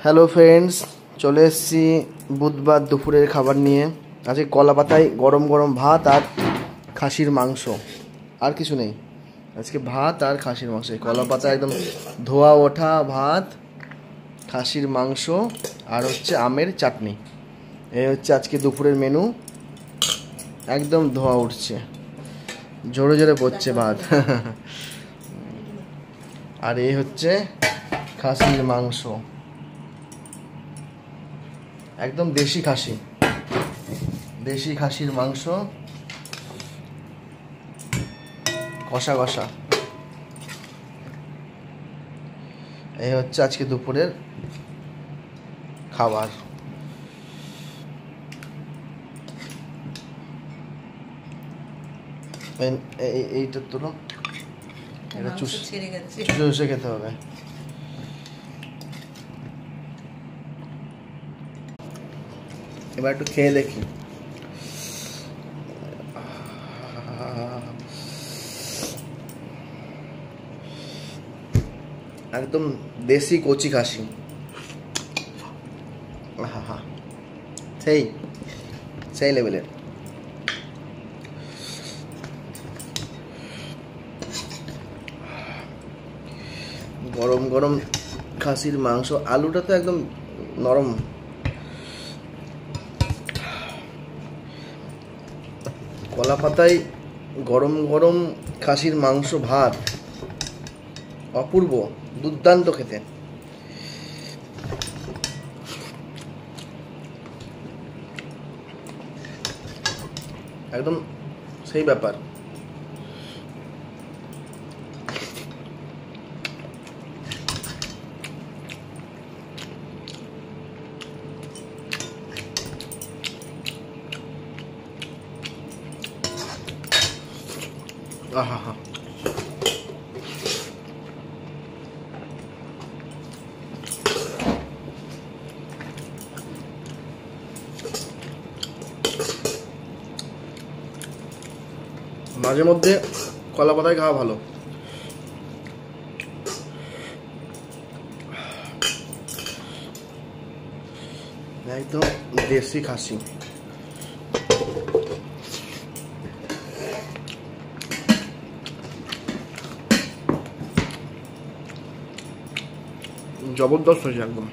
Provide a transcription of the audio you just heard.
Hello friends, চলে এসেছি বুধবার দুপুরের খাবার নিয়ে। আজকে কলা পাতায় গরম গরম ভাত আর খাসির মাংস, আর কিছু নেই। আজকে ভাত আর খাসির মাংস, কলা পাতায় একদম ধোয়া ওঠা ভাত, খাসির মাংস আর হচ্ছে আমের চাটনি। এই হচ্ছে আজকে দুপুরের মেনু। একদম ধোয়া উঠছে, জোরে জোরে পড়ছে ভাত। আর এই হচ্ছে খাসির মাংস, একদম দেশি খাসির মাংস, কষা কষা। এই হচ্ছে আজকে দুপুরের খাবার। এইটা তোলো, এটা চুষে খেতে হবে। এবার একটু খেয়ে দেখি। একদম দেশি কচি খাসি, সেই লেভেলের। গরম গরম খাসির মাংস, আলুটা তো একদম নরম। কলা পাতায় গরম গরম খাসির মাংস ভাত, অপূর্ব, দুর্দান্ত খেতে। একদম সেই ব্যাপার। আহা, মাঝে মধ্যে কলা পাতায় খাওয়া ভালো। একদম দেশি খাসি। জবরদস্ত হয়েছে একদম।